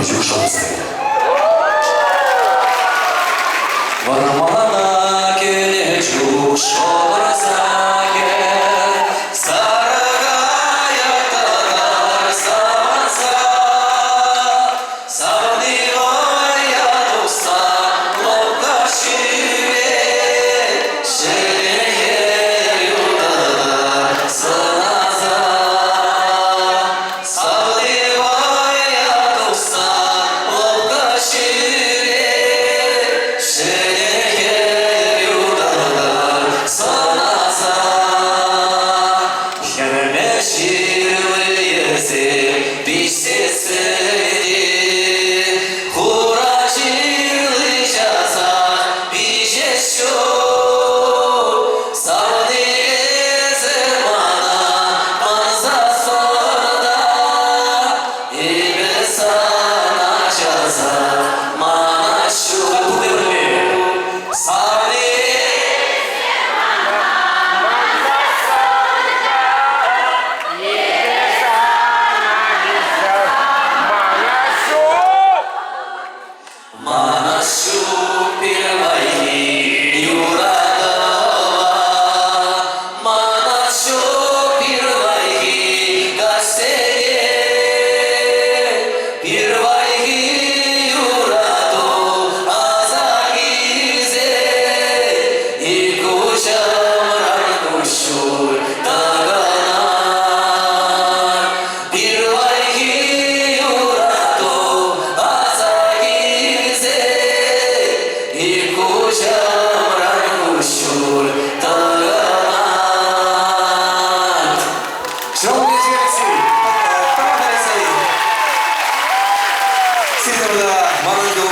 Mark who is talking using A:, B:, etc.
A: 축소했습니다. 얼마나 길 축소사게 살아가야 따라서서 사니와야도 살로가 시에 세계요다 서나사 사니와야도 살로가 시에 세계요다 서나사 현을 시루에세 비세세디 호라질의 자사 비제쇼 사원에게 만나 만사서다 입에서 나셔서 만나쇼 사원에 Manasyu pirvaihi yuradava Manasyu pirvaihi gaseye Pirvaihi yurado azagize İlkuşamran kuşur daganar Pirvaihi yurado azagize İlkuşamran kuşur daganar Şahane Galaxy, Tamam Galaxy. Sizlerle Manango